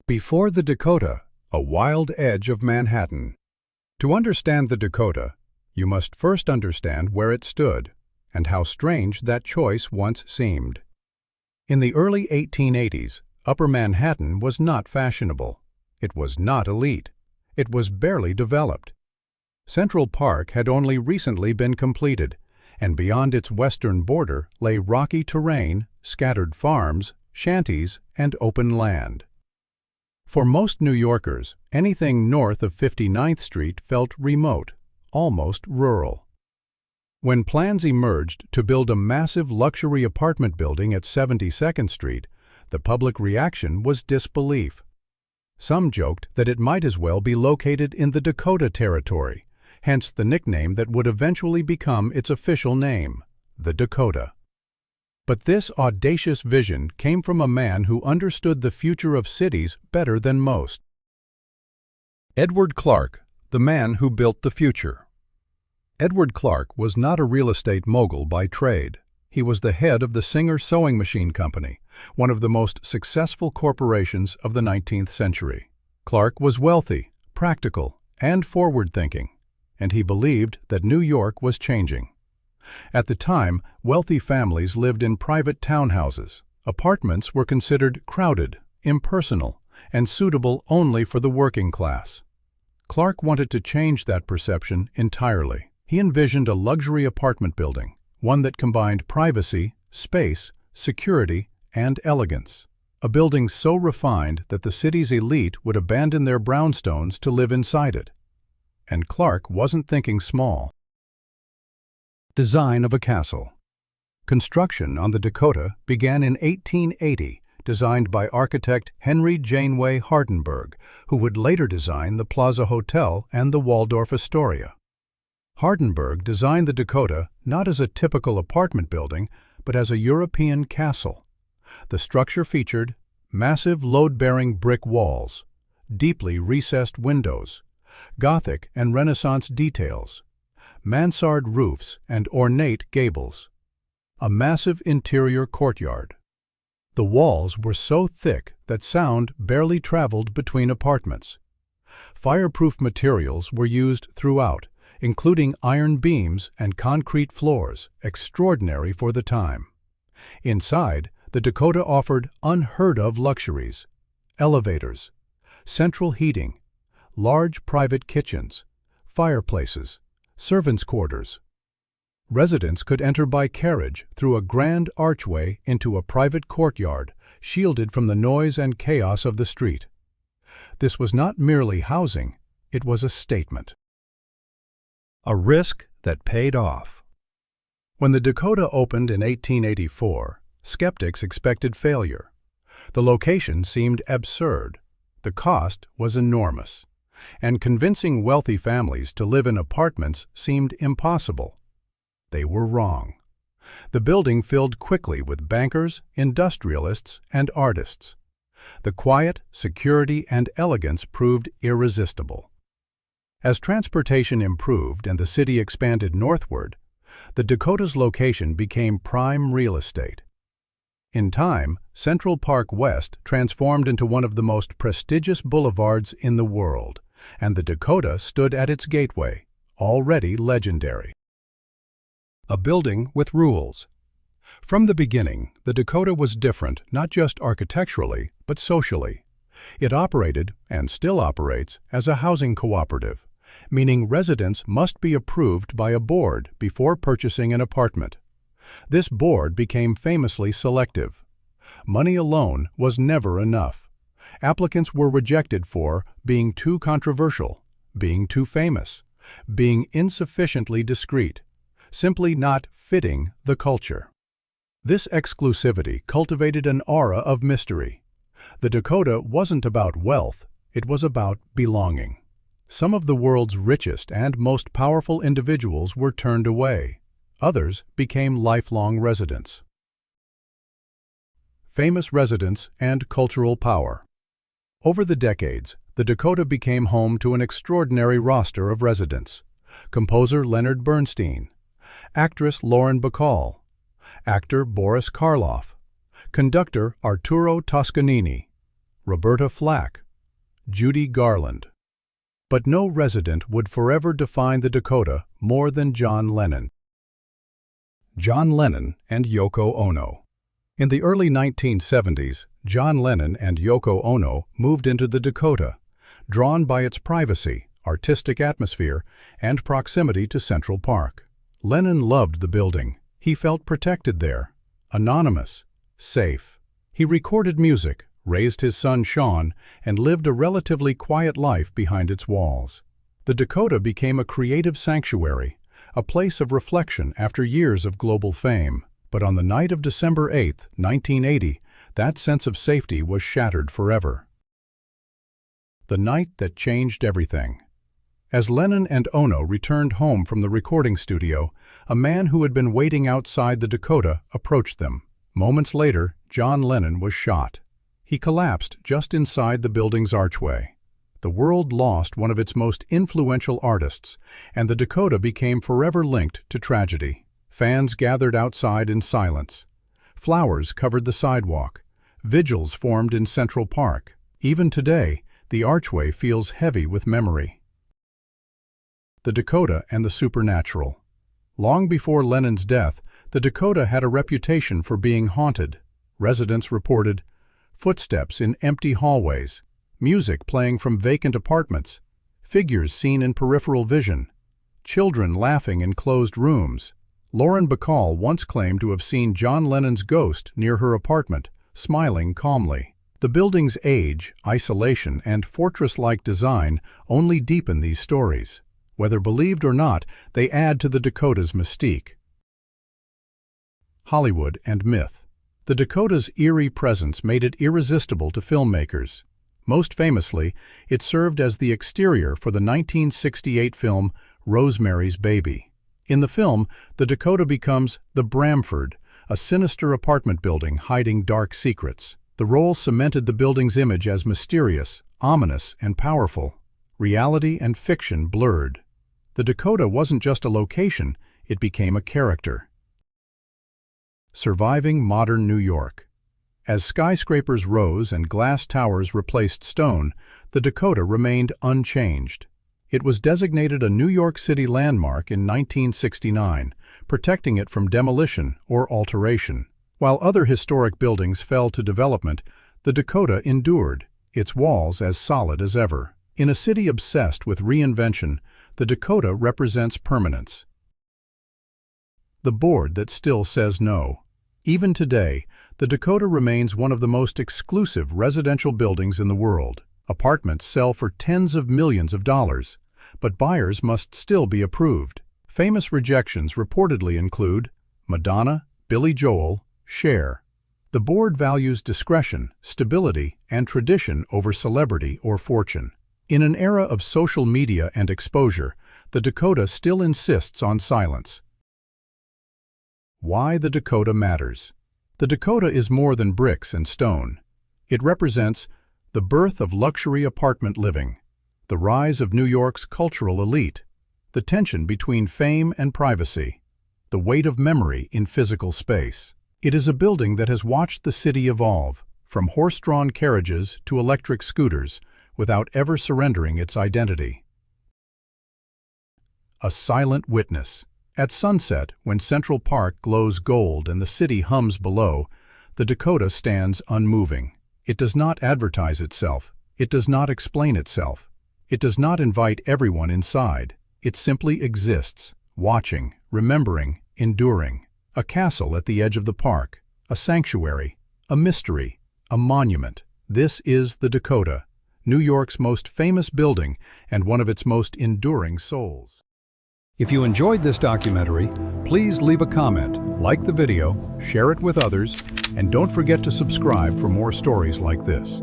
Before the Dakota, a wild edge of Manhattan. To understand the Dakota, you must first understand where it stood and how strange that choice once seemed. In the early 1880s, Upper Manhattan was not fashionable. It was not elite. It was barely developed. Central Park had only recently been completed, and beyond its western border lay rocky terrain, scattered farms, shanties, and open land. For most New Yorkers, anything north of 59th Street felt remote, almost rural. When plans emerged to build a massive luxury apartment building at 72nd Street, the public reaction was disbelief. Some joked that it might as well be located in the Dakota Territory, hence the nickname that would eventually become its official name, the Dakota. But this audacious vision came from a man who understood the future of cities better than most. Edward Clark, the man who built the future. Edward Clark was not a real estate mogul by trade. He was the head of the Singer Sewing Machine Company, one of the most successful corporations of the 19th century. Clark was wealthy, practical, and forward-thinking, and he believed that New York was changing. At the time, wealthy families lived in private townhouses. Apartments were considered crowded, impersonal, and suitable only for the working class. Clark wanted to change that perception entirely. He envisioned a luxury apartment building, one that combined privacy, space, security, and elegance. A building so refined that the city's elite would abandon their brownstones to live inside it. And Clark wasn't thinking small. Design of a castle. Construction on the Dakota began in 1880, designed by architect Henry Janeway Hardenberg, who would later design the Plaza Hotel and the Waldorf Astoria. Hardenberg designed the Dakota not as a typical apartment building, but as a European castle. The structure featured massive load-bearing brick walls, deeply recessed windows, Gothic and Renaissance details, mansard roofs and ornate gables, a massive interior courtyard. The walls were so thick that sound barely traveled between apartments. Fireproof materials were used throughout, including iron beams and concrete floors, extraordinary for the time. Inside, the Dakota offered unheard-of luxuries: elevators, central heating, large private kitchens, fireplaces, servants' quarters. Residents could enter by carriage through a grand archway into a private courtyard, shielded from the noise and chaos of the street. This was not merely housing, it was a statement. A risk that paid off. When the Dakota opened in 1884, skeptics expected failure. The location seemed absurd. The cost was enormous, and convincing wealthy families to live in apartments seemed impossible. They were wrong. The building filled quickly with bankers, industrialists, and artists. The quiet, security, and elegance proved irresistible. As transportation improved and the city expanded northward, the Dakota's location became prime real estate. In time, Central Park West transformed into one of the most prestigious boulevards in the world, and the Dakota stood at its gateway, already legendary. A building with rules. From the beginning, the Dakota was different not just architecturally, but socially. It operated, and still operates, as a housing cooperative, meaning residents must be approved by a board before purchasing an apartment. This board became famously selective. Money alone was never enough. Applicants were rejected for being too controversial, being too famous, being insufficiently discreet, simply not fitting the culture. This exclusivity cultivated an aura of mystery. The Dakota wasn't about wealth, it was about belonging. Some of the world's richest and most powerful individuals were turned away. Others became lifelong residents. Famous residents and cultural power. Over the decades, the Dakota became home to an extraordinary roster of residents: composer Leonard Bernstein, actress Lauren Bacall, actor Boris Karloff, conductor Arturo Toscanini, Roberta Flack, Judy Garland. But no resident would forever define the Dakota more than John Lennon. John Lennon and Yoko Ono. In the early 1970s, John Lennon and Yoko Ono moved into the Dakota, drawn by its privacy, artistic atmosphere, and proximity to Central Park. Lennon loved the building. He felt protected there, anonymous, safe. He recorded music, raised his son Sean, and lived a relatively quiet life behind its walls. The Dakota became a creative sanctuary, a place of reflection after years of global fame. But on the night of December 8, 1980, that sense of safety was shattered forever. The night that changed everything. As Lennon and Ono returned home from the recording studio, a man who had been waiting outside the Dakota approached them. Moments later, John Lennon was shot. He collapsed just inside the building's archway. The world lost one of its most influential artists, and the Dakota became forever linked to tragedy. Fans gathered outside in silence. Flowers covered the sidewalk. Vigils formed in Central Park. Even today, the archway feels heavy with memory. The Dakota and the supernatural. Long before Lennon's death, the Dakota had a reputation for being haunted. Residents reported footsteps in empty hallways, music playing from vacant apartments, figures seen in peripheral vision, children laughing in closed rooms. Lauren Bacall once claimed to have seen John Lennon's ghost near her apartment, smiling calmly. The building's age, isolation, and fortress-like design only deepen these stories. Whether believed or not, they add to the Dakota's mystique. Hollywood and myth. The Dakota's eerie presence made it irresistible to filmmakers. Most famously, it served as the exterior for the 1968 film Rosemary's Baby. In the film, the Dakota becomes the Bramford, a sinister apartment building hiding dark secrets. The role cemented the building's image as mysterious, ominous, and powerful. Reality and fiction blurred. The Dakota wasn't just a location, it became a character. Surviving modern New York. As skyscrapers rose and glass towers replaced stone, the Dakota remained unchanged. It was designated a New York City landmark in 1969, protecting it from demolition or alteration. While other historic buildings fell to development, the Dakota endured, its walls as solid as ever. In a city obsessed with reinvention, the Dakota represents permanence. The board that still says no. Even today, the Dakota remains one of the most exclusive residential buildings in the world. Apartments sell for tens of millions of dollars, but buyers must still be approved. Famous rejections reportedly include Madonna, Billy Joel, Cher. The board values discretion, stability, and tradition over celebrity or fortune. In an era of social media and exposure, the Dakota still insists on silence. Why the Dakota matters. The Dakota is more than bricks and stone. It represents the birth of luxury apartment living, the rise of New York's cultural elite, the tension between fame and privacy, the weight of memory in physical space. It is a building that has watched the city evolve, from horse-drawn carriages to electric scooters, without ever surrendering its identity. A silent witness. At sunset, when Central Park glows gold and the city hums below, the Dakota stands unmoving. It does not advertise itself. It does not explain itself. It does not invite everyone inside. It simply exists, watching, remembering, enduring. A castle at the edge of the park, a sanctuary, a mystery, a monument. This is the Dakota, New York's most famous building and one of its most enduring souls. If you enjoyed this documentary, please leave a comment, like the video, share it with others, and don't forget to subscribe for more stories like this.